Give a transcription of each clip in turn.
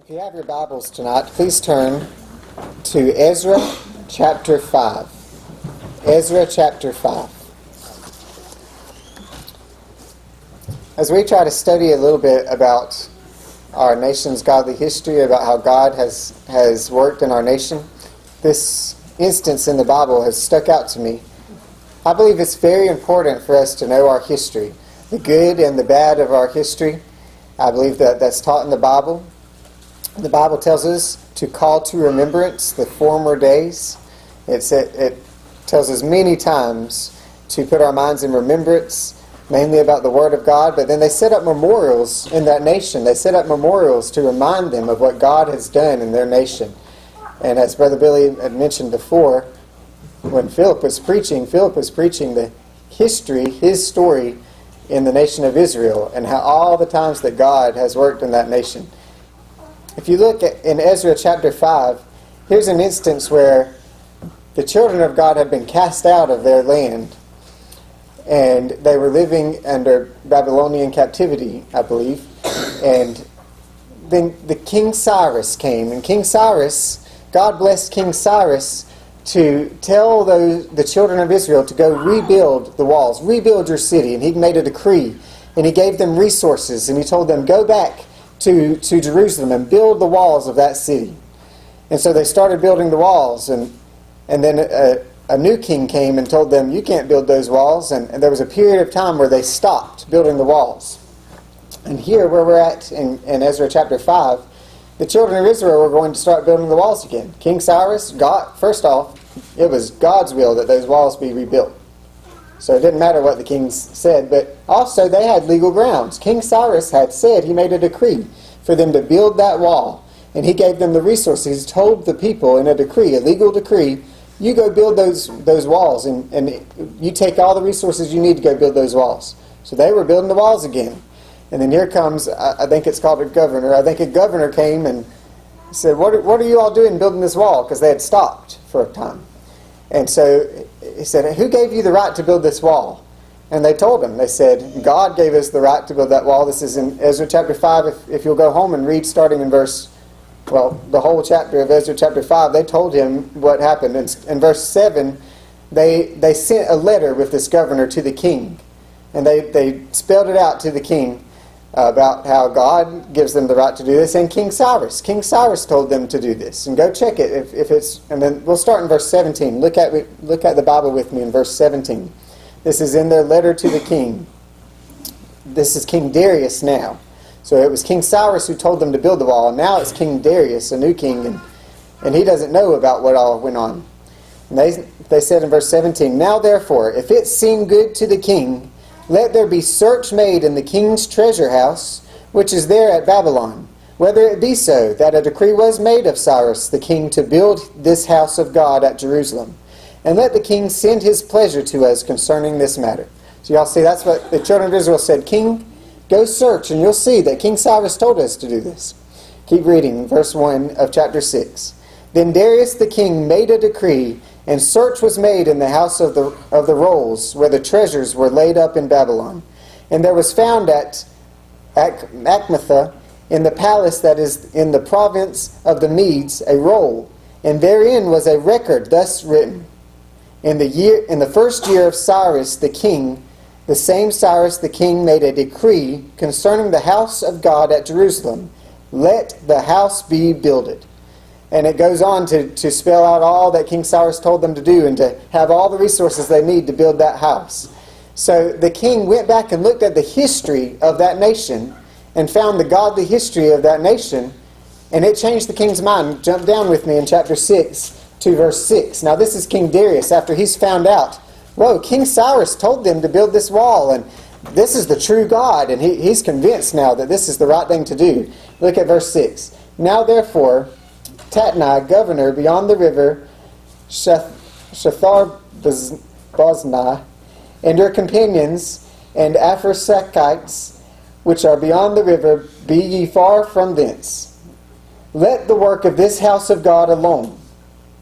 If you have your Bibles tonight, please turn to Ezra chapter 5. Ezra chapter 5. As we try to study a little bit about our nation's godly history, about how God has worked in our nation, this instance in the Bible has stuck out to me. I believe it's very important for us to know our history, the good and the bad of our history. I believe that that's taught in the Bible. The Bible tells us to call to remembrance the former days. It tells us many times to put our minds in remembrance, mainly about the Word of God. But then they set up memorials in that nation. They set up memorials to remind them of what God has done in their nation. And as Brother Billy had mentioned before, when Philip was preaching the history, his story in the nation of Israel, and how all the times that God has worked in that nation. If you look in Ezra chapter 5, here's an instance where the children of God had been cast out of their land, and they were living under Babylonian captivity, I believe. And then the King Cyrus came, and King Cyrus, God blessed King Cyrus to tell the children of Israel to go rebuild the walls, rebuild your city. And he made a decree, and he gave them resources, and he told them, go back to Jerusalem and build the walls of that city. And so they started building the walls, and then a new king came and told them, you can't build those walls. And there was a period of time where they stopped building the walls. And here where we're at in Ezra chapter 5, the children of Israel were going to start building the walls again. King Cyrus, first off, it was God's will that those walls be rebuilt. So it didn't matter what the kings said, but also they had legal grounds. King Cyrus had said, he made a decree for them to build that wall. And he gave them the resources. He told the people in a decree, a legal decree, you go build those walls, and you take all the resources you need to go build those walls. So they were building the walls again. And then here comes, I think it's called a governor. I think a governor came and said, what are you all doing building this wall? Because they had stopped for a time. And so he said, who gave you the right to build this wall? And they told him, they said, God gave us the right to build that wall. This is in Ezra chapter 5. If you'll go home and read starting in the whole chapter of Ezra chapter 5, they told him what happened. In verse 7, they sent a letter with this governor to the king. And they spelled it out to the king about how God gives them the right to do this. And King Cyrus told them to do this. And go check it if it's. And then we'll start in verse 17. Look at the Bible with me in verse 17. This is in their letter to the king. This is King Darius now. So it was King Cyrus who told them to build the wall, and now it's King Darius, a new king, and he doesn't know about what all went on. And they said in verse 17, now therefore, if it seem good to the king, let there be search made in the king's treasure house, which is there at Babylon, whether it be so that a decree was made of Cyrus the king to build this house of God at Jerusalem. And let the king send his pleasure to us concerning this matter. So y'all see, that's what the children of Israel said. King, go search, and you'll see that King Cyrus told us to do this. Keep reading, verse 1 of chapter 6. Then Darius the king made a decree, and search was made in the house of the rolls, where the treasures were laid up in Babylon. And there was found at Achmetha, in the palace that is in the province of the Medes, a roll, and therein was a record thus written. In the first year of Cyrus the king, the same Cyrus the king made a decree concerning the house of God at Jerusalem. Let the house be builded. And it goes on to spell out all that King Cyrus told them to do and to have all the resources they need to build that house. So the king went back and looked at the history of that nation and found the godly history of that nation, and it changed the king's mind. Jump down with me in chapter 6 to verse 6. Now this is King Darius after he's found out, whoa, King Cyrus told them to build this wall, and this is the true God, and he's convinced now that this is the right thing to do. Look at verse 6. Now therefore, Tatnai, governor beyond the river, Shethar-Boznai, and your companions, and Aphrasites, which are beyond the river, be ye far from thence. Let the work of this house of God alone.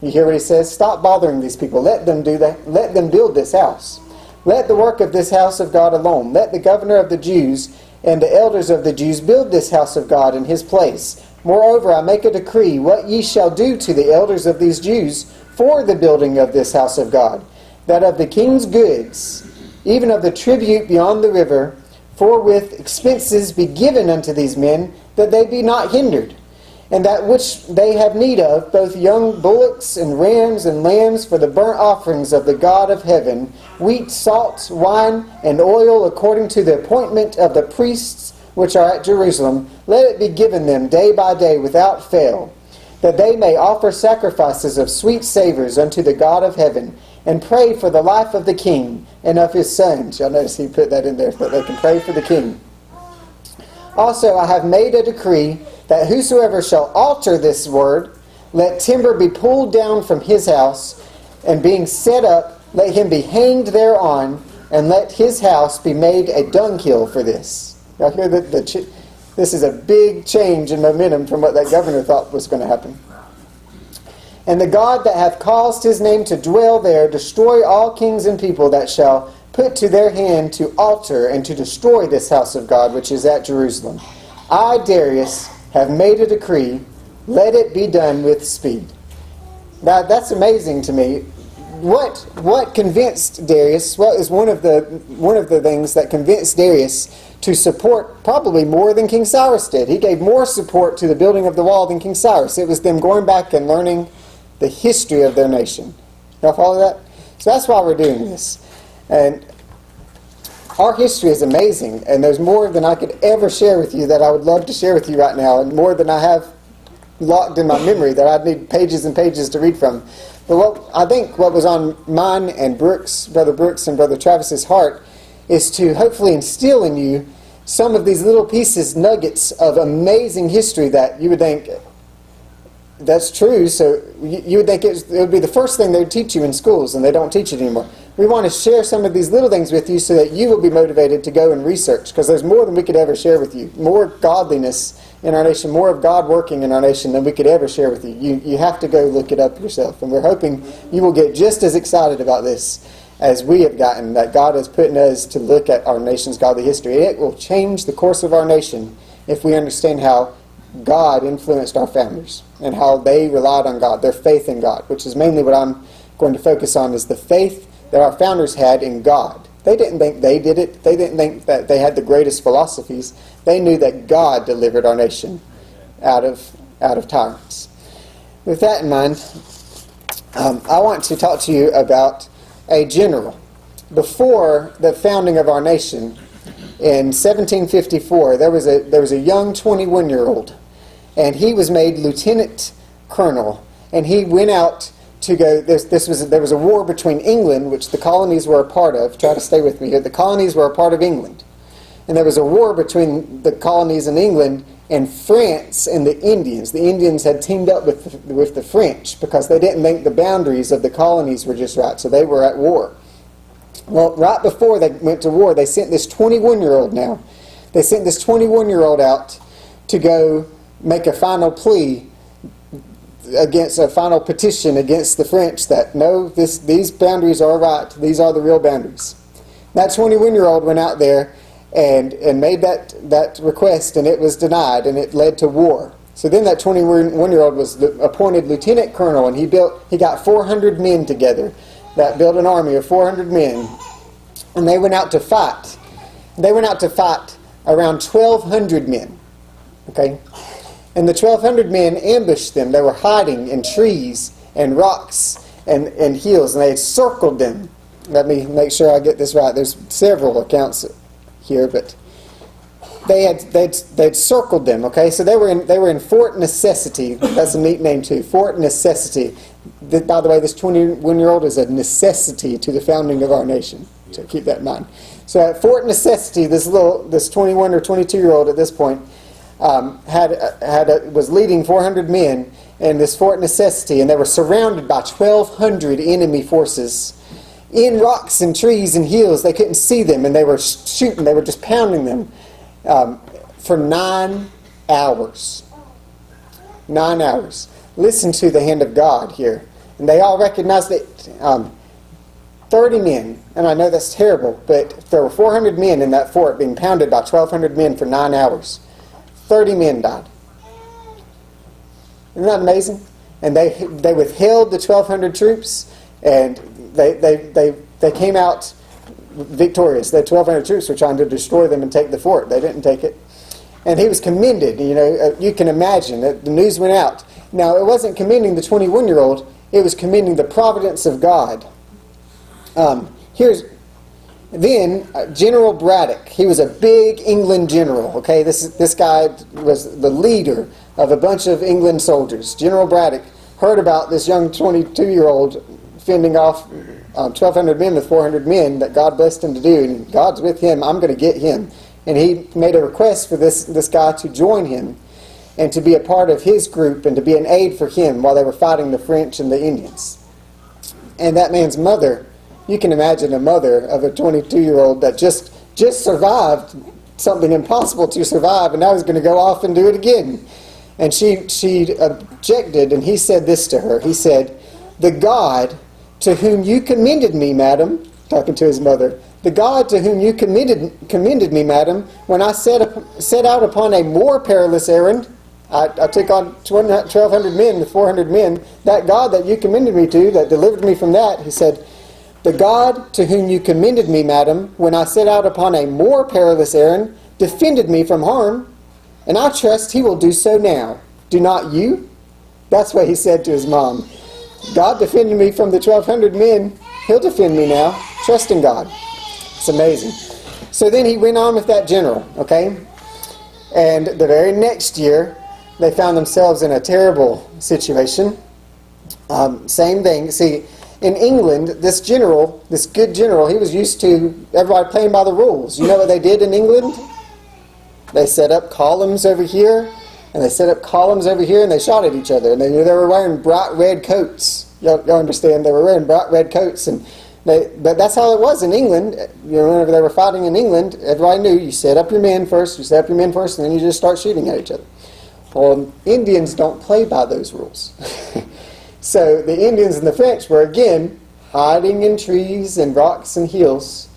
You hear what he says? Stop bothering these people. Let them do that. Let them build this house. Let the work of this house of God alone. Let the governor of the Jews and the elders of the Jews build this house of God in his place, Moreover, I make a decree, what ye shall do to the elders of these Jews for the building of this house of God, that of the king's goods, even of the tribute beyond the river, forthwith expenses be given unto these men, that they be not hindered, and that which they have need of, both young bullocks and rams and lambs for the burnt offerings of the God of heaven, wheat, salt, wine, and oil, according to the appointment of the priests which are at Jerusalem, let it be given them day by day without fail, that they may offer sacrifices of sweet savours unto the God of heaven, and pray for the life of the king and of his sons. Y'all notice he put that in there, that they can pray for the king. Also I have made a decree, that whosoever shall alter this word, let timber be pulled down from his house, and being set up, let him be hanged thereon, and let his house be made a dunghill for this. Y'all hear that? This is a big change in momentum from what that governor thought was going to happen. And the God that hath caused his name to dwell there, destroy all kings and people that shall put to their hand to alter and to destroy this house of God, which is at Jerusalem. I, Darius, have made a decree, let it be done with speed. Now that's amazing to me. What convinced Darius? What is one of the things that convinced Darius to support probably more than King Cyrus did? He gave more support to the building of the wall than King Cyrus. It was them going back and learning the history of their nation. Y'all follow that? So that's why we're doing this. And our history is amazing, and there's more than I could ever share with you that I would love to share with you right now, and more than I have locked in my memory that I'd need pages and pages to read from. But I think what was on mine and Brother Brooks and Brother Travis's heart is to hopefully instill in you some of these little pieces, nuggets of amazing history that you would think, that's true, so you would think it would be the first thing they would teach you in schools, and they don't teach it anymore. We want to share some of these little things with you so that you will be motivated to go and research, because there's more than we could ever share with you. More godliness in our nation, more of God working in our nation than we could ever share with you. You have to go look it up yourself, and we're hoping you will get just as excited about this as we have gotten, that God has put in us to look at our nation's godly history. It will change the course of our nation if we understand how God influenced our founders and how they relied on God, their faith in God, which is mainly what I'm going to focus on, is the faith that our founders had in God. They didn't think they did it. They didn't think that they had the greatest philosophies. They knew that God delivered our nation out of tyrants. With that in mind, I want to talk to you about a general. Before the founding of our nation, in 1754, there was a young 21-year-old, and he was made lieutenant colonel, and he went out to go. There was a war between England, which the colonies were a part of. Try to stay with me here. The colonies were a part of England, and there was a war between the colonies in England and France and the Indians. The Indians had teamed up with the French because they didn't think the boundaries of the colonies were just right, so they were at war. Well, right before they went to war, they sent this 21-year-old now. They sent this 21-year-old out to go make a final plea against a final petition against the French that, no, these boundaries are right. These are the real boundaries. That 21-year-old went out there and made that request, and it was denied, and it led to war. So then that 21-year-old was appointed lieutenant colonel, and he got 400 men together that built an army of 400 men, and they went out to fight. They went out to fight around 1,200 men. Okay? And the 1,200 men ambushed them. They were hiding in trees and rocks and hills, and they had circled them. Let me make sure I get this right. There's several accounts here, but they'd circled them. Okay, so they were in Fort Necessity. That's a neat name too, Fort Necessity. By the way, this 21-year-old is a necessity to the founding of our nation. So keep that in mind. So at Fort Necessity, this 21 or 22-year-old at this point was leading 400 men in this Fort Necessity, and they were surrounded by 1,200 enemy forces in rocks and trees and hills. They couldn't see them, and they were shooting. They were just pounding them for 9 hours. 9 hours. Listen to the hand of God here. And they all recognized that 30 men, and I know that's terrible, but there were 400 men in that fort being pounded by 1,200 men for 9 hours. 30 men died. Isn't that amazing? And they withheld the 1,200 troops, and they came out victorious. The 1,200 troops were trying to destroy them and take the fort. They didn't take it. And he was commended. You can imagine that the news went out. Now, it wasn't commending the 21-year-old. It was commending the providence of God. Then General Braddock. He was a big England general. Okay, this guy was the leader of a bunch of England soldiers. General Braddock heard about this young 22-year-old fending off 1,200 men with 400 men that God blessed him to do, and God's with him. I'm going to get him. And he made a request for this guy to join him and to be a part of his group and to be an aid for him while they were fighting the French and the Indians. And that man's mother, you can imagine a mother of a 22-year-old that just survived something impossible to survive, and now he's going to go off and do it again. And she objected, and he said this to her. He said, "The God to whom you commended me, madam," talking to his mother, "the God to whom you commended me, madam, when I set out upon a more perilous errand, I took on 1,200 men with 400 men, that God that you commended me to, that delivered me from that," he said, "the God to whom you commended me, madam, when I set out upon a more perilous errand, defended me from harm, and I trust he will do so now. Do not you?" That's what he said to his mom. God defended me from the 1,200 men. He'll defend me now. Trust in God. It's amazing. So then he went on with that general, okay? And the very next year, they found themselves in a terrible situation. Same thing. See, in England, this good general, he was used to everybody playing by the rules. You know what they did in England? They set up columns over here, and they set up columns over here, and they shot at each other. And they were wearing bright red coats. Y'all understand? They were wearing bright red coats, but that's how it was in England. Whenever they were fighting in England, everybody knew you set up your men first, and then you just start shooting at each other. Well, Indians don't play by those rules. So the Indians and the French were again hiding in trees and rocks and hills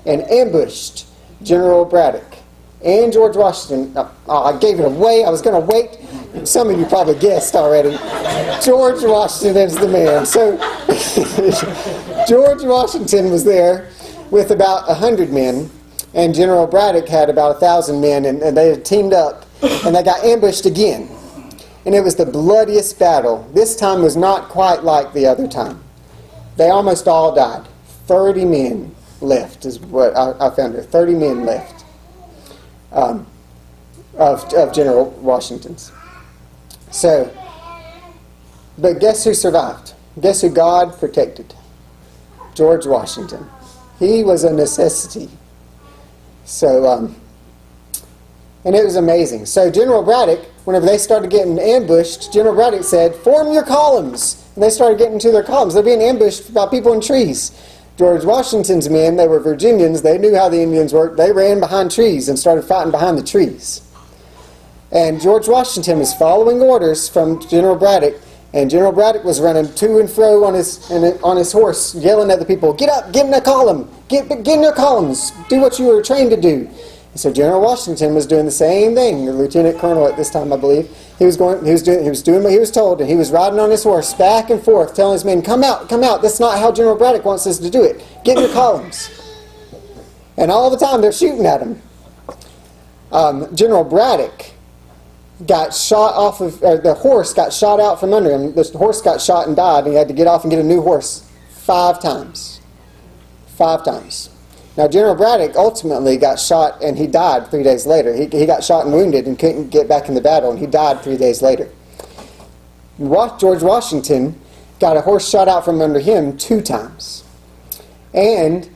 and ambushed General Braddock and George Washington. I gave it away. I was going to wait. Some of you probably guessed already. George Washington is the man. So George Washington was there with about 100 men, and General Braddock had about 1,000 men, and they had teamed up, and they got ambushed again. And it was the bloodiest battle. This time was not quite like the other time. They almost all died. 30 men left is what I found here. 30 men left of General Washington's. So, but guess who survived? Guess who God protected? George Washington. He was a necessity. So, and it was amazing. So General Braddock, whenever they started getting ambushed, General Braddock said, "Form your columns." And they started getting into their columns. They're being ambushed by people in trees. George Washington's men, they were Virginians. They knew how the Indians worked. They ran behind trees and started fighting behind the trees. And George Washington was following orders from General Braddock, and General Braddock was running to and fro on his horse, yelling at the people, "Get up, get in a column, get in your columns, do what you were trained to do." And so General Washington was doing the same thing. The lieutenant colonel at this time, I believe, he was doing what he was told, and he was riding on his horse back and forth, telling his men, "Come out, come out. That's not how General Braddock wants us to do it. Get in your columns." And all the time they're shooting at him. General Braddock got shot off of, the horse got shot out from under him. The horse got shot and died, and he had to get off and get a new horse 5 times. 5 times. Now, General Braddock ultimately got shot, and he died 3 days later. He got shot and wounded and couldn't get back in the battle, and he died 3 days later. George Washington got a horse shot out from under him 2 times. And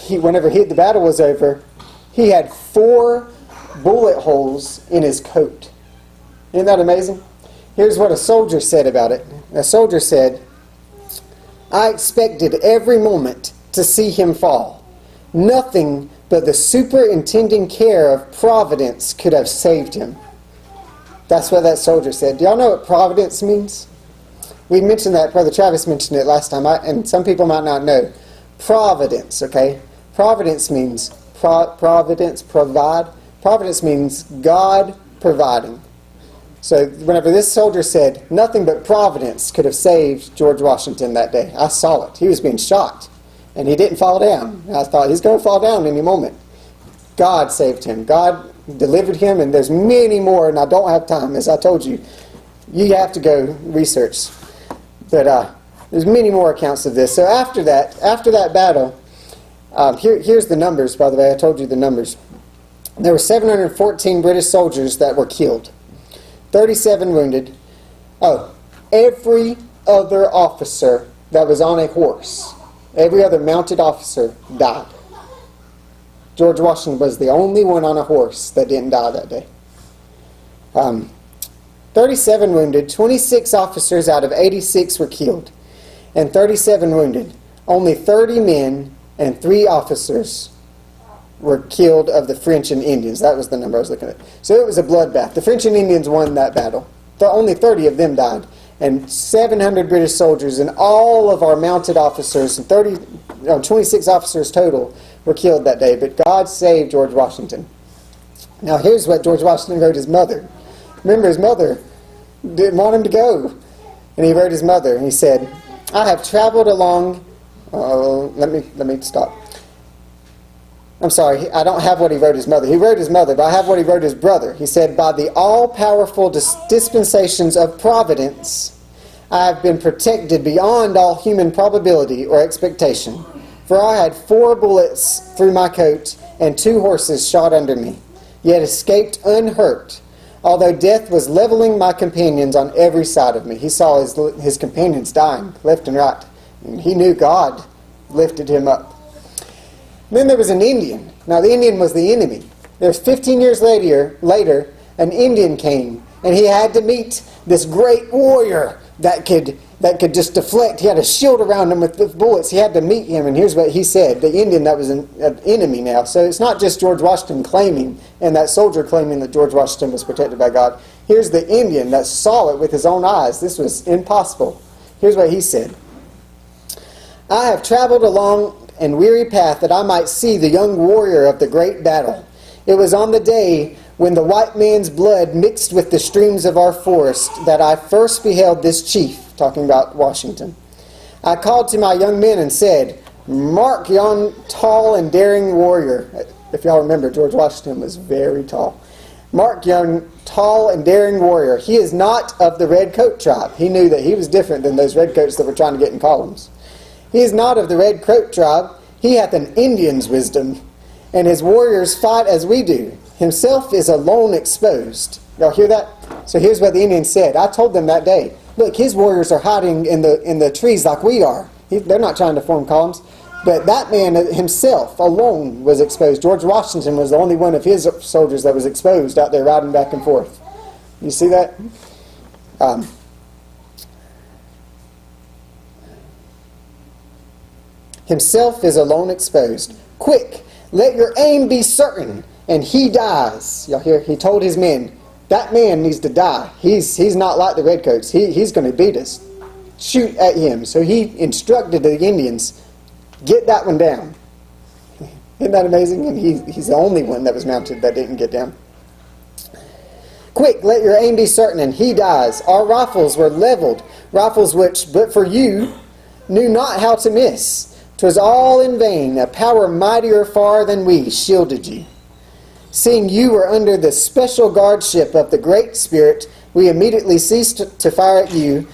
whenever the battle was over, he had 4 bullet holes in his coat. Isn't that amazing? Here's what a soldier said about it. A soldier said, "I expected every moment to see him fall. Nothing but the superintending care of Providence could have saved him." That's what that soldier said. Do y'all know what Providence means? We mentioned that, Brother Travis mentioned it last time, and some people might not know. Providence, okay? Providence means provide. Providence means God providing. So whenever this soldier said, nothing but Providence could have saved George Washington that day, I saw it. He was being shot, and he didn't fall down. I thought, he's going to fall down any moment. God saved him. God delivered him, and there's many more, and I don't have time. As I told you, you have to go research. But there's many more accounts of this. So after that battle, here's the numbers, by the way. I told you the numbers. There were 714 British soldiers that were killed. 37 wounded. Oh, every other officer that was on a horse, every other mounted officer died. George Washington was the only one on a horse that didn't die that day. 37 wounded, 26 officers out of 86 were killed, and 37 wounded. Only 30 men and 3 officers were killed of the French and Indians. That was the number I was looking at. So it was a bloodbath. The French and Indians won that battle. Only 30 of them died. And 700 British soldiers and all of our mounted officers, and 26 officers total, were killed that day. But God saved George Washington. Now here's what George Washington wrote his mother. Remember, his mother didn't want him to go. And he wrote his mother, and he said, I have traveled along... let me stop. I'm sorry, I don't have what he wrote his mother. He wrote his mother, but I have what he wrote his brother. He said, by the all-powerful dispensations of Providence, I have been protected beyond all human probability or expectation. For I had 4 bullets through my coat and 2 horses shot under me, yet escaped unhurt, although death was leveling my companions on every side of me. He saw his companions dying left and right, and he knew God lifted him up. Then there was an Indian. Now the Indian was the enemy. There's 15 years later, an Indian came, and he had to meet this great warrior that could just deflect. He had a shield around him with bullets. He had to meet him, and here's what he said. The Indian that was an enemy now. So it's not just George Washington claiming, and that soldier claiming that George Washington was protected by God. Here's the Indian that saw it with his own eyes. This was impossible. Here's what he said. I have traveled along and weary path that I might see the young warrior of the great battle. It was on the day when the white man's blood mixed with the streams of our forest that I first beheld this chief, talking about Washington. I called to my young men and said, mark yon tall and daring warrior. If y'all remember, George Washington was very tall. Mark yon tall and daring warrior. He is not of the red coat tribe. He knew that he was different than those redcoats that were trying to get in columns. He is not of the red coat tribe. He hath an Indian's wisdom, and his warriors fight as we do. Himself is alone exposed. Y'all hear that? So here's what the Indians said. I told them that day, look, his warriors are hiding in the trees like we are. They're not trying to form columns. But that man himself alone was exposed. George Washington was the only one of his soldiers that was exposed out there riding back and forth. You see that? Himself is alone exposed. Quick, let your aim be certain, and he dies. Y'all hear? He told his men, that man needs to die. He's not like the redcoats. He's going to beat us. Shoot at him. So he instructed the Indians, get that one down. Isn't that amazing? And he's the only one that was mounted that didn't get down. Quick, let your aim be certain, and he dies. Our rifles were leveled, rifles which, but for you, knew not how to miss. 'Twas all in vain, a power mightier far than we shielded you. Seeing you were under the special guardship of the Great Spirit, we immediately ceased to fire at you.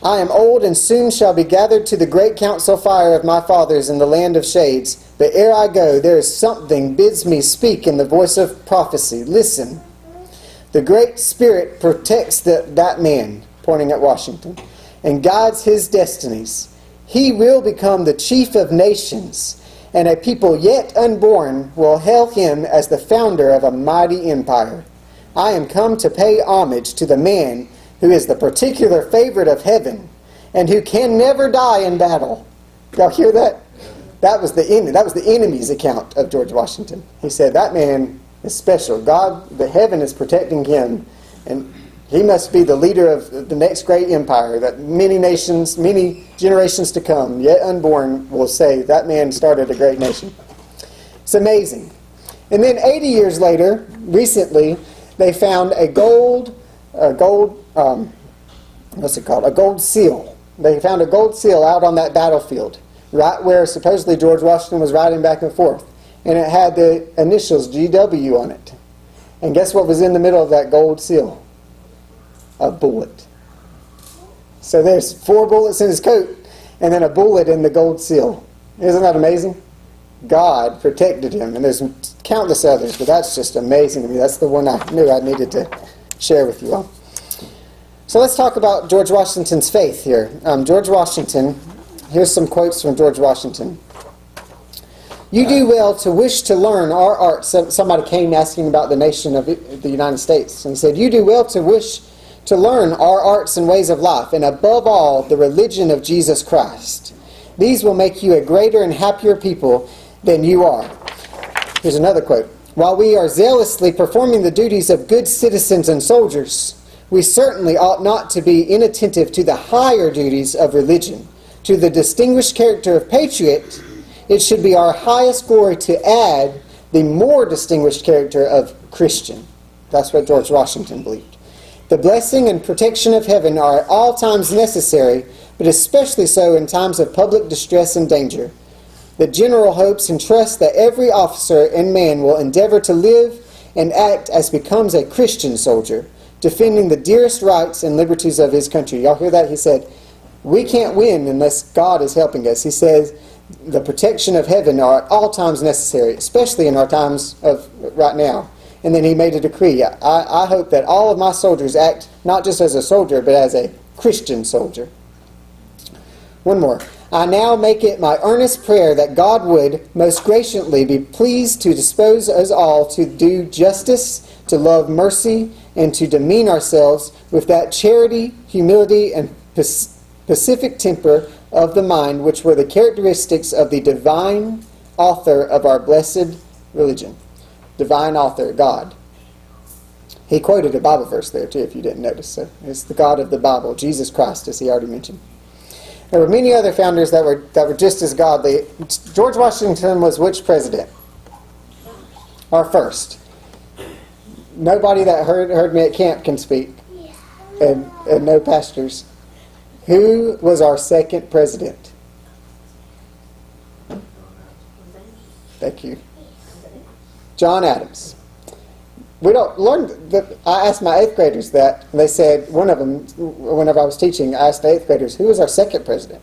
I am old and soon shall be gathered to the great council fire of my fathers in the land of shades. But ere I go, there is something bids me speak in the voice of prophecy. Listen. The Great Spirit protects that man, pointing at Washington, and guides his destinies. He will become the chief of nations, and a people yet unborn will hail him as the founder of a mighty empire. I am come to pay homage to the man who is the particular favorite of heaven, and who can never die in battle. Y'all hear that? That was the enemy's account of George Washington. He said, that man is special. God, the heaven is protecting him, and he must be the leader of the next great empire that many nations, many generations to come, yet unborn, will say, that man started a great nation. It's amazing. And then 80 years later, recently, they found a gold a gold, what's it called? A gold seal. They found a gold seal out on that battlefield, right where supposedly George Washington was riding back and forth. And it had the initials GW on it. And guess what was in the middle of that gold seal? A bullet. So there's 4 bullets in his coat, and then a bullet in the gold seal. Isn't that amazing? God protected him, and there's countless others, but that's just amazing to me. That's the one I knew I needed to share with you all. So let's talk about George Washington's faith here. George Washington, here's some quotes from George Washington. You do well to wish to learn our art. Somebody came asking about the nation of the United States, and he said, you do well to wish to learn our arts and ways of life, and above all, the religion of Jesus Christ. These will make you a greater and happier people than you are. Here's another quote. While we are zealously performing the duties of good citizens and soldiers, we certainly ought not to be inattentive to the higher duties of religion. To the distinguished character of patriot, it should be our highest glory to add the more distinguished character of Christian. That's what George Washington believed. The blessing and protection of heaven are at all times necessary, but especially so in times of public distress and danger. The general hopes and trusts that every officer and man will endeavor to live and act as becomes a Christian soldier, defending the dearest rights and liberties of his country. Y'all hear that? He said, we can't win unless God is helping us. He says, the protection of heaven are at all times necessary, especially in our times of right now. And then he made a decree. I hope that all of my soldiers act not just as a soldier, but as a Christian soldier. One more. I now make it my earnest prayer that God would most graciously be pleased to dispose us all to do justice, to love mercy, and to demean ourselves with that charity, humility, and pacific temper of the mind which were the characteristics of the divine author of our blessed religion. Divine author, God. He quoted a Bible verse there too, if you didn't notice. So it's the God of the Bible, Jesus Christ, as he already mentioned. There were many other founders that were just as godly. George Washington was which president? Our first. Nobody that heard me at camp can speak, and no pastors. Who was our second president? Thank you. John Adams. We don't learn that. I asked my 8th graders that, and they said, one of them, whenever I was teaching, I asked the 8th graders, who was our second president?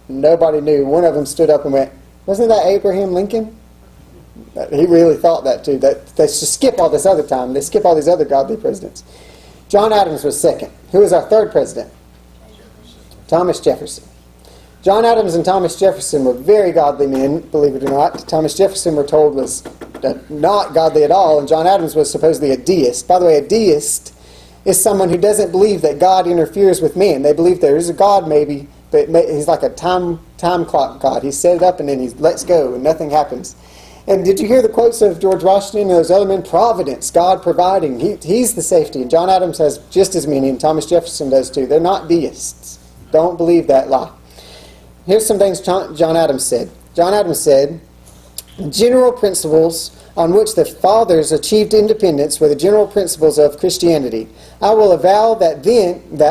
Nobody knew. One of them stood up and went, wasn't that Abraham Lincoln? He really thought that too. That they just skip all this other time. They skip all these other godly presidents. John Adams was second. Who was our third president? Thomas Jefferson. John Adams and Thomas Jefferson were very godly men, believe it or not. Thomas Jefferson, we're told, was not godly at all, and John Adams was supposedly a deist. By the way, a deist is someone who doesn't believe that God interferes with man. They believe there is a God maybe, but he's like a time clock God. He set it up and then he lets go and nothing happens. And did you hear the quotes of George Washington and those other men? Providence, God providing. He's the safety. And John Adams has just as many, and Thomas Jefferson does too. They're not deists. Don't believe that lie. Here's some things John Adams said. John Adams said, general principles on which the fathers achieved independence were the general principles of Christianity. I will avow that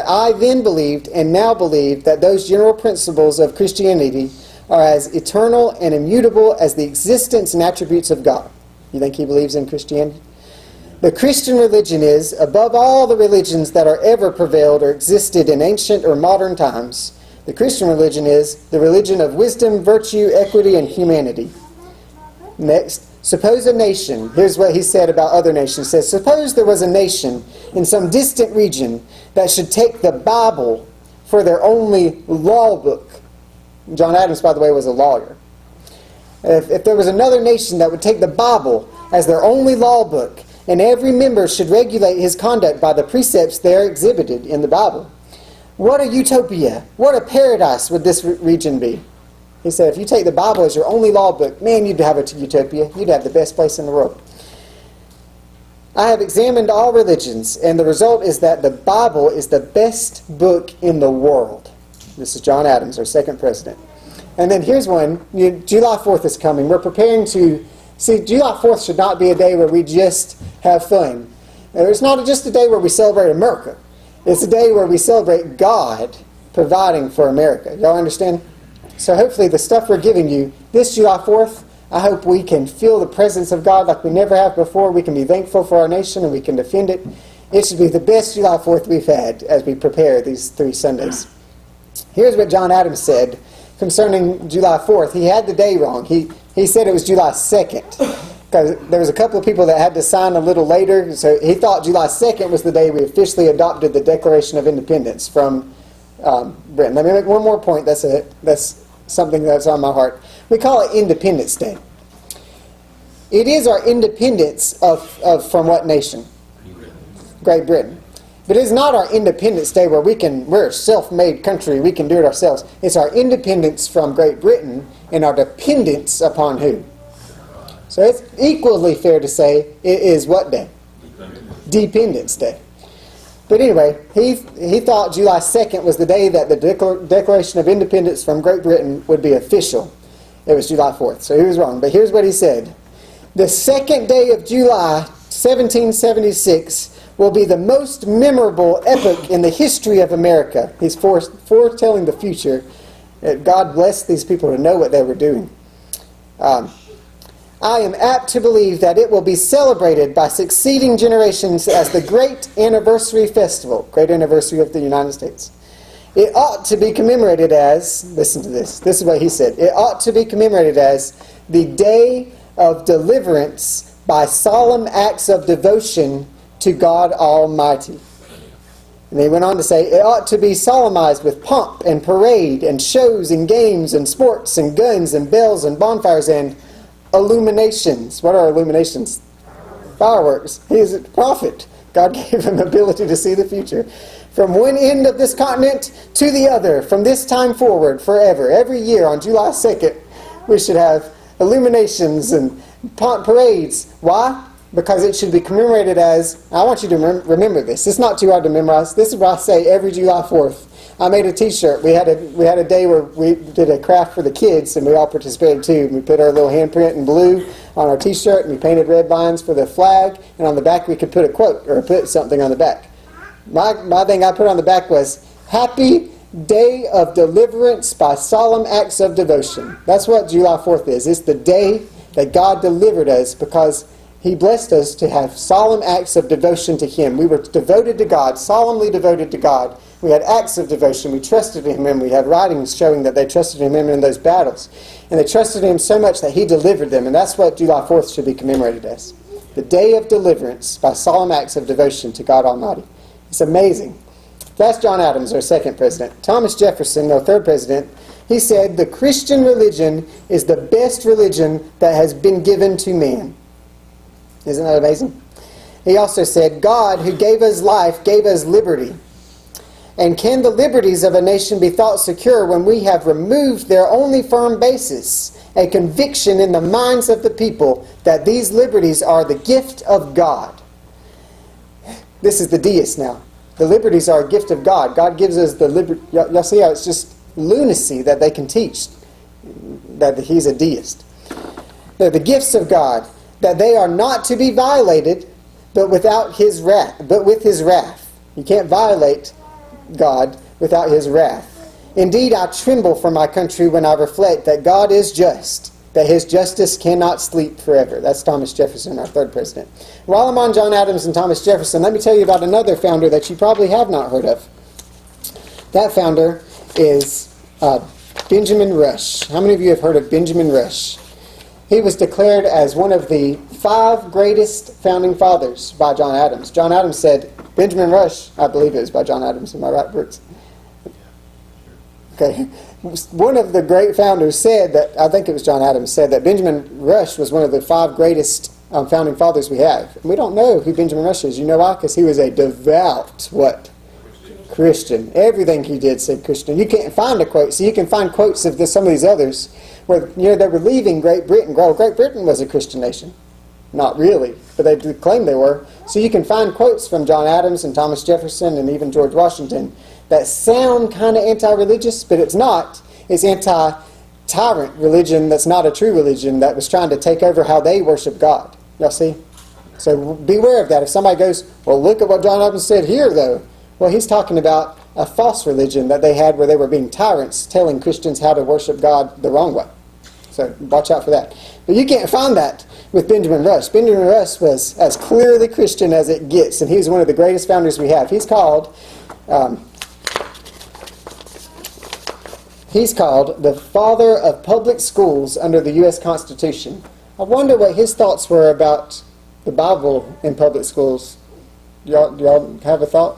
I then believed and now believe that those general principles of Christianity are as eternal and immutable as the existence and attributes of God. You think he believes in Christianity? The Christian religion is, above all the religions that are ever prevailed or existed in ancient or modern times, the Christian religion is the religion of wisdom, virtue, equity, and humanity. Next, suppose a nation, here's what he said about other nations. He says, suppose there was a nation in some distant region that should take the Bible for their only law book. John Adams, by the way, was a lawyer. If there was another nation that would take the Bible as their only law book, and every member should regulate his conduct by the precepts there exhibited in the Bible, what a utopia, what a paradise would this region be. He said, if you take the Bible as your only law book, man, you'd have a utopia. You'd have the best place in the world. I have examined all religions, and the result is that the Bible is the best book in the world. This is John Adams, our second president. And then here's one. July 4th is coming. We're preparing to... See, July 4th should not be a day where we just have fun. It's not just a day where we celebrate America. It's a day where we celebrate God providing for America. Y'all understand? So hopefully the stuff we're giving you this July 4th, I hope we can feel the presence of God like we never have before. We can be thankful for our nation and we can defend it. It should be the best July 4th we've had as we prepare these 3 Sundays. Here's what John Adams said concerning July 4th. He had the day wrong. He said it was July 2nd. Because there was a couple of people that had to sign a little later. So he thought July 2nd was the day we officially adopted the Declaration of Independence from Britain. Let me make one more point. That's something that's on my heart. We call it Independence Day. It is our independence from what nation? Great Britain. But it is not our Independence Day where we're a self-made country, we can do it ourselves. It's our independence from Great Britain and our dependence upon who? So it's equally fair to say it is what day? Dependence Day. But anyway, he thought July 2nd was the day that the Declaration of Independence from Great Britain would be official. It was July 4th, so he was wrong. But here's what he said. The second day of July, 1776, will be the most memorable epoch in the history of America. He's foretelling the future. God blessed these people to know what they were doing. I am apt to believe that it will be celebrated by succeeding generations as the great anniversary festival, great anniversary of the United States. It ought to be commemorated as, listen to this is what he said, it ought to be commemorated as the day of deliverance by solemn acts of devotion to God Almighty. And he went on to say, it ought to be solemnized with pomp and parade and shows and games and sports and guns and bells and bonfires and illuminations. What are illuminations? Fireworks. He is a prophet. God gave him ability to see the future. From one end of this continent to the other, from this time forward, forever. Every year on July 2nd, we should have illuminations and parades. Why? Because it should be commemorated as, I want you to remember this. It's not too hard to memorize. This is what I say every July 4th. I made a t-shirt. We had a day where we did a craft for the kids, and we all participated too. We put our little handprint in blue on our t-shirt, and we painted red lines for the flag, and on the back we could put a quote, or put something on the back. My thing I put on the back was, Happy Day of Deliverance by Solemn Acts of Devotion. That's what July 4th is. It's the day that God delivered us because He blessed us to have solemn acts of devotion to Him. We were devoted to God, solemnly devoted to God. We had acts of devotion. We trusted in Him. We had writings showing that they trusted in Him in those battles. And they trusted in Him so much that He delivered them. And that's what July 4th should be commemorated as. The day of deliverance by solemn acts of devotion to God Almighty. It's amazing. That's John Adams, our second president. Thomas Jefferson, our third president, he said, the Christian religion is the best religion that has been given to man. Isn't that amazing? He also said, God, who gave us life, gave us liberty. And can the liberties of a nation be thought secure when we have removed their only firm basis, a conviction in the minds of the people that these liberties are the gift of God? This is the deist now. The liberties are a gift of God. God gives us the liberty. Y'all see how it's just lunacy that they can teach that He's a deist. They're the gifts of God, that they are not to be violated, but without His wrath. But with His wrath, you can't violate God without His wrath. Indeed, I tremble for my country when I reflect that God is just, that His justice cannot sleep forever. That's Thomas Jefferson, our third president. While I'm on John Adams and Thomas Jefferson, let me tell you about another founder that you probably have not heard of. That founder is Benjamin Rush. How many of you have heard of Benjamin Rush? He was declared as one of the 5 greatest founding fathers by John Adams. John Adams said, Benjamin Rush, I believe it was by John Adams, am I right, Brooks? Okay. One of the great founders said that, I think it was John Adams, said that Benjamin Rush was one of the 5 greatest founding fathers we have. And we don't know who Benjamin Rush is. You know why? Because he was a devout, what? Christian. Everything he did said Christian. You can't find a quote. So you can find quotes of some of these others where they were leaving Great Britain. Well, Great Britain was a Christian nation. Not really, but they claimed they were. So you can find quotes from John Adams and Thomas Jefferson and even George Washington that sound kind of anti-religious, but it's not. It's anti-tyrant religion that's not a true religion that was trying to take over how they worship God. Y'all see? So beware of that. If somebody goes, well, look at what John Adams said here, though. Well, he's talking about a false religion that they had where they were being tyrants, telling Christians how to worship God the wrong way. So watch out for that. But you can't find that with Benjamin Rush. Benjamin Rush was as clearly Christian as it gets, and he's one of the greatest founders we have. He's called the father of public schools under the U.S. Constitution. I wonder what his thoughts were about the Bible in public schools. Do y'all have a thought?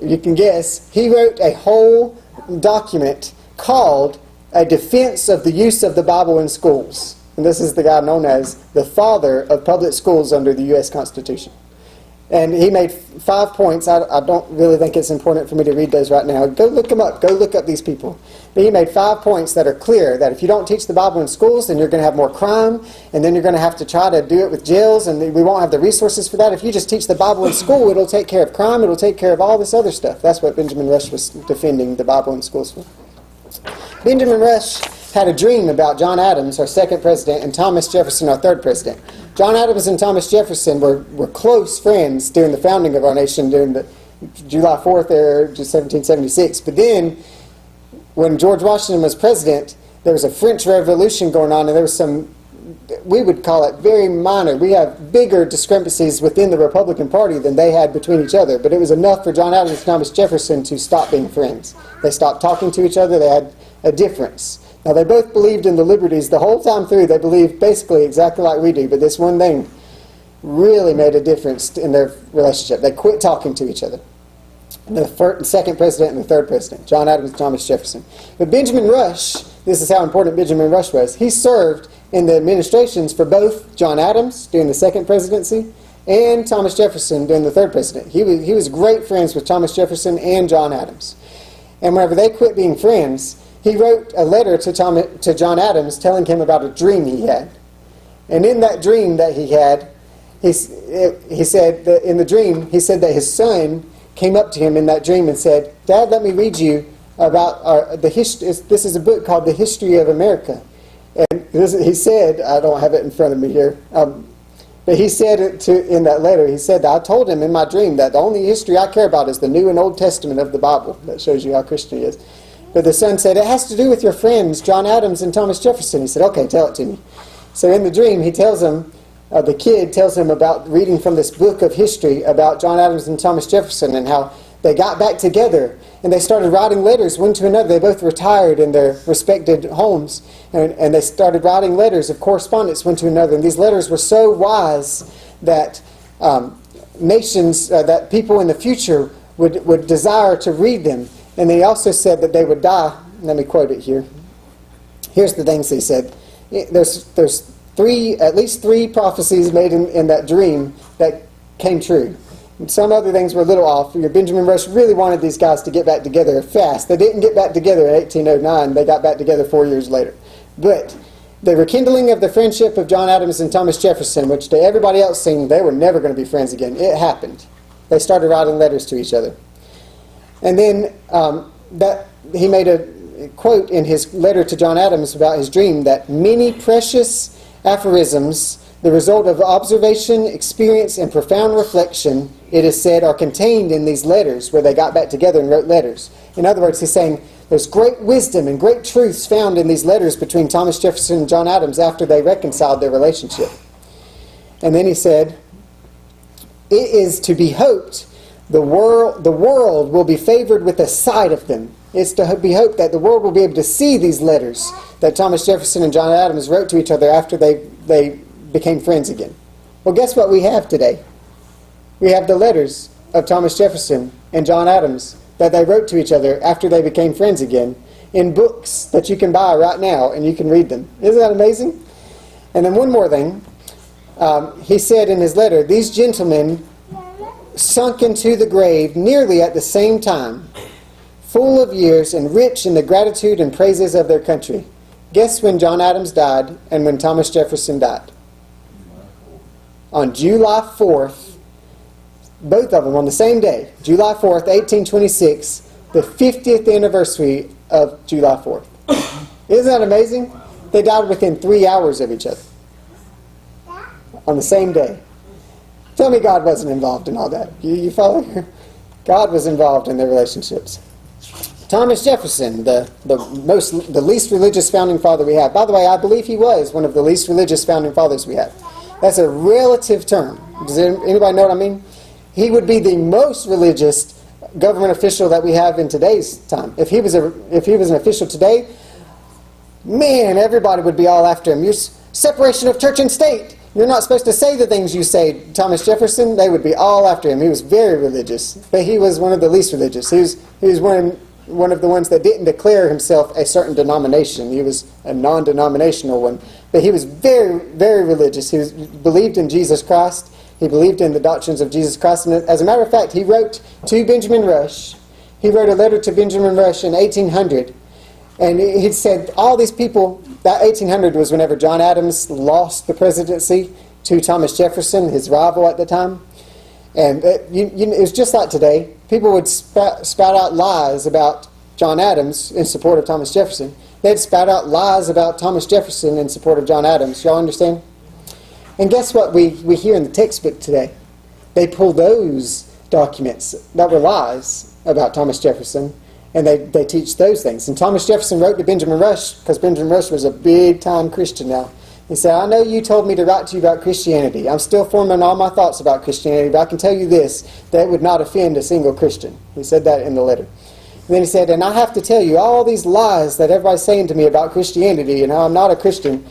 You can guess. He wrote a whole document called A Defense of the Use of the Bible in Schools. And this is the guy known as the father of public schools under the U.S. Constitution. And he made 5 points. I don't really think it's important for me to read those right now. Go look them up. Go look up these people. But he made 5 points that are clear, that if you don't teach the Bible in schools, then you're going to have more crime, and then you're going to have to try to do it with jails, and we won't have the resources for that. If you just teach the Bible in school, it'll take care of crime, it'll take care of all this other stuff. That's what Benjamin Rush was defending the Bible in schools for. Benjamin Rush had a dream about John Adams, our second president, and Thomas Jefferson, our third president. John Adams and Thomas Jefferson were close friends during the founding of our nation, during the July 4th era, 1776. But then, when George Washington was president, there was a French Revolution going on, and there was some, we would call it very minor. We have bigger discrepancies within the Republican Party than they had between each other. But it was enough for John Adams and Thomas Jefferson to stop being friends. They stopped talking to each other. They had a difference. Now, they both believed in the liberties the whole time through. They believed basically exactly like we do, but this one thing really made a difference in their relationship. They quit talking to each other. The second president and the third president, John Adams and Thomas Jefferson. But Benjamin Rush, this is how important Benjamin Rush was. He served in the administrations for both John Adams during the second presidency and Thomas Jefferson during the third presidency. He was great friends with Thomas Jefferson and John Adams. And whenever they quit being friends, he wrote a letter to John Adams telling him about a dream he had. And in that dream that he had, he said that in the dream, he said that his son came up to him in that dream and said, "Dad, let me read you about the history." This is a book called The History of America. And he said, I don't have it in front of me here, but he said in that letter, he said, I told him in my dream that the only history I care about is the New and Old Testament of the Bible. That shows you how Christian he is. But the son said, it has to do with your friends, John Adams and Thomas Jefferson. He said, okay, tell it to me. So in the dream, he tells him, the kid tells him about reading from this book of history about John Adams and Thomas Jefferson and how they got back together and they started writing letters one to another. They both retired in their respected homes and they started writing letters of correspondence one to another. And these letters were so wise that nations, that people in the future would desire to read them. And they also said that they would die. Let me quote it here. Here's the things he said. There's at least three prophecies made in that dream that came true. And some other things were a little off. Benjamin Rush really wanted these guys to get back together fast. They didn't get back together in 1809. They got back together 4 years later. But the rekindling of the friendship of John Adams and Thomas Jefferson, which to everybody else seemed they were never going to be friends again, it happened. They started writing letters to each other. And then he made a quote in his letter to John Adams about his dream that many precious aphorisms, the result of observation, experience, and profound reflection, it is said, are contained in these letters where they got back together and wrote letters. In other words, he's saying there's great wisdom and great truths found in these letters between Thomas Jefferson and John Adams after they reconciled their relationship. And then he said, it is to be hoped the world will be favored with a sight of them. It's to be hoped that the world will be able to see these letters that Thomas Jefferson and John Adams wrote to each other after they became friends again. Well, guess what we have today? We have the letters of Thomas Jefferson and John Adams that they wrote to each other after they became friends again in books that you can buy right now and you can read them. Isn't that amazing? And then one more thing. He said in his letter, these gentlemen sunk into the grave nearly at the same time, full of years and rich in the gratitude and praises of their country. Guess when John Adams died and when Thomas Jefferson died? On July 4th, both of them on the same day, July 4th, 1826, the 50th anniversary of July 4th. Isn't that amazing? They died within 3 hours of each other on the same day. Tell me God wasn't involved in all that. You follow? God was involved in their relationships. Thomas Jefferson, the least religious founding father we have. By the way, I believe he was one of the least religious founding fathers we have. That's a relative term. Does anybody know what I mean? He would be the most religious government official that we have in today's time. If he was an official today, man, everybody would be all after him. You're separation of church and state. You're not supposed to say the things you say, Thomas Jefferson. They would be all after him. He was very religious, but he was one of the least religious. He was one of the ones that didn't declare himself a certain denomination. He was a non-denominational one, but he was very, very religious. He believed in Jesus Christ. He believed in the doctrines of Jesus Christ. And as a matter of fact, he wrote to Benjamin Rush. He wrote a letter to Benjamin Rush in 1800. And he said all these people, that 1800 was whenever John Adams lost the presidency to Thomas Jefferson, his rival at the time. And it was just like today. People would spout out lies about John Adams in support of Thomas Jefferson. They'd spout out lies about Thomas Jefferson in support of John Adams. Y'all understand? And guess what we hear in the textbook today? They pull those documents that were lies about Thomas Jefferson, and they teach those things. And Thomas Jefferson wrote to Benjamin Rush, because Benjamin Rush was a big-time Christian now. He said, I know you told me to write to you about Christianity. I'm still forming all my thoughts about Christianity, but I can tell you this, that it would not offend a single Christian. He said that in the letter. And then he said, and I have to tell you, all these lies that everybody's saying to me about Christianity and how I'm not a Christian,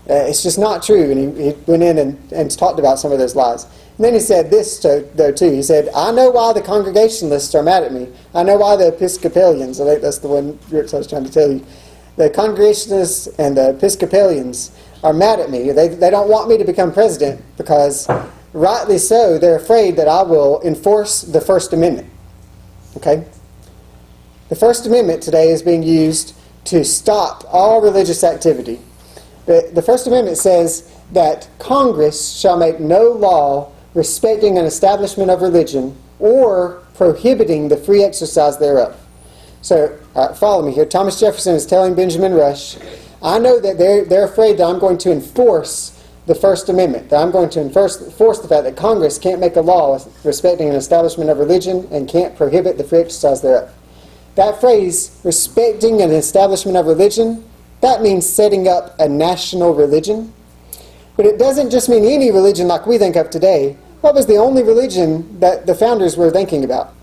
it's just not true. And he went in and talked about some of those lies. And then he said this, though, too. He said, I know why the Congregationalists are mad at me. I know why the Episcopalians, I think that's the one I was trying to tell you. The Congregationalists and the Episcopalians are mad at me. They don't want me to become president because, rightly so, they're afraid that I will enforce the First Amendment. Okay? The First Amendment today is being used to stop all religious activity. The First Amendment says that Congress shall make no law respecting an establishment of religion or prohibiting the free exercise thereof. So, follow me here. Thomas Jefferson is telling Benjamin Rush, I know that they're afraid that I'm going to enforce the First Amendment, that I'm going to enforce the fact that Congress can't make a law respecting an establishment of religion and can't prohibit the free exercise thereof. That phrase, respecting an establishment of religion, that means setting up a national religion. But it doesn't just mean any religion like we think of today. What was the only religion that the founders were thinking about?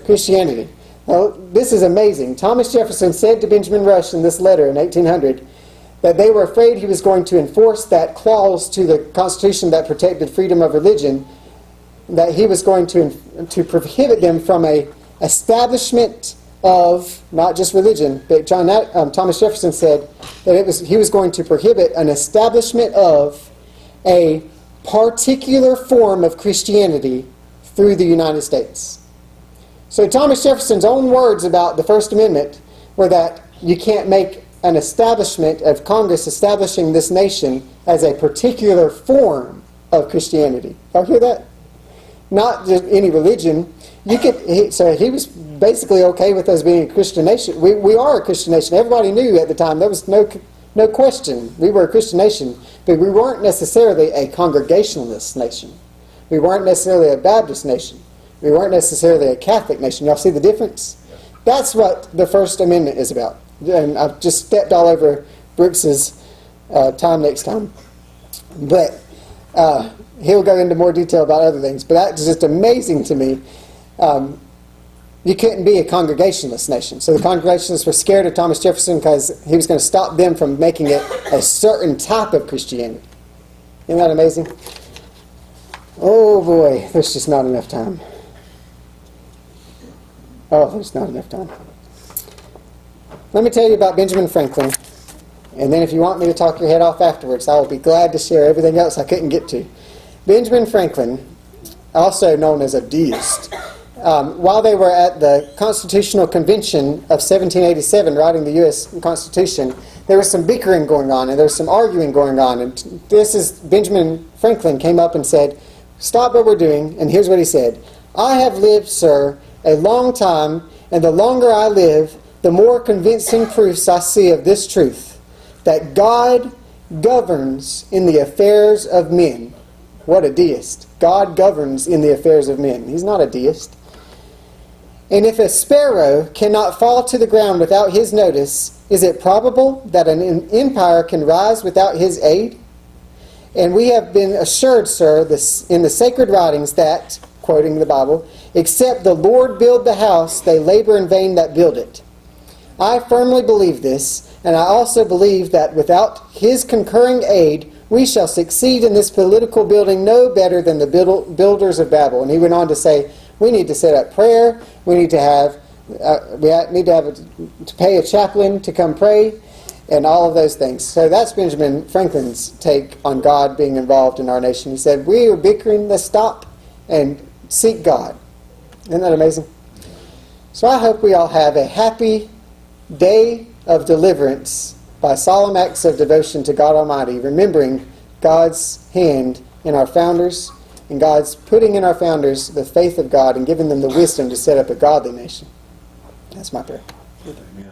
Christianity. Well, this is amazing. Thomas Jefferson said to Benjamin Rush in this letter in 1800 that they were afraid he was going to enforce that clause to the Constitution that protected freedom of religion, that he was going to prohibit them from a establishment of not just religion, but Thomas Jefferson said that he was going to prohibit an establishment of a particular form of Christianity through the United States. So Thomas Jefferson's own words about the First Amendment were that you can't make an establishment of Congress establishing this nation as a particular form of Christianity. Y'all hear that? Not just any religion. So he was basically okay with us being a Christian nation. We are a Christian nation. Everybody knew at the time. There was no question. We were a Christian nation, but we weren't necessarily a Congregationalist nation. We weren't necessarily a Baptist nation. We weren't necessarily a Catholic nation. Y'all see the difference? That's what the First Amendment is about. And I've just stepped all over Brooks's time next time. But he'll go into more detail about other things. But that's just amazing to me. You couldn't be a Congregationalist nation. So the Congregationalists were scared of Thomas Jefferson because he was going to stop them from making it a certain type of Christianity. Isn't that amazing? Oh boy, there's just not enough time. Oh, there's not enough time. Let me tell you about Benjamin Franklin, and then if you want me to talk your head off afterwards, I will be glad to share everything else I couldn't get to. Benjamin Franklin, also known as a deist, while they were at the Constitutional Convention of 1787 writing the U.S. Constitution, there was some bickering going on and there was some arguing going on. And Benjamin Franklin came up and said, stop what we're doing, and here's what he said. I have lived, sir, a long time, and the longer I live, the more convincing proofs I see of this truth, that God governs in the affairs of men, What a deist. God governs in the affairs of men. He's not a deist. And if a sparrow cannot fall to the ground without his notice, is it probable that an empire can rise without his aid? And we have been assured, sir, in the sacred writings that, quoting the Bible, except the Lord build the house, they labor in vain that build it. I firmly believe this, and I also believe that without his concurring aid, we shall succeed in this political building no better than the builders of Babel. And he went on to say, we need to set up prayer, we need to have to pay a chaplain to come pray, and all of those things. So that's Benjamin Franklin's take on God being involved in our nation. He said, we are bickering, let's stop and seek God. Isn't that amazing? So I hope we all have a happy day of deliverance by solemn acts of devotion to God Almighty, remembering God's hand in our founders, and God's putting in our founders the faith of God and giving them the wisdom to set up a godly nation. That's my prayer. Amen.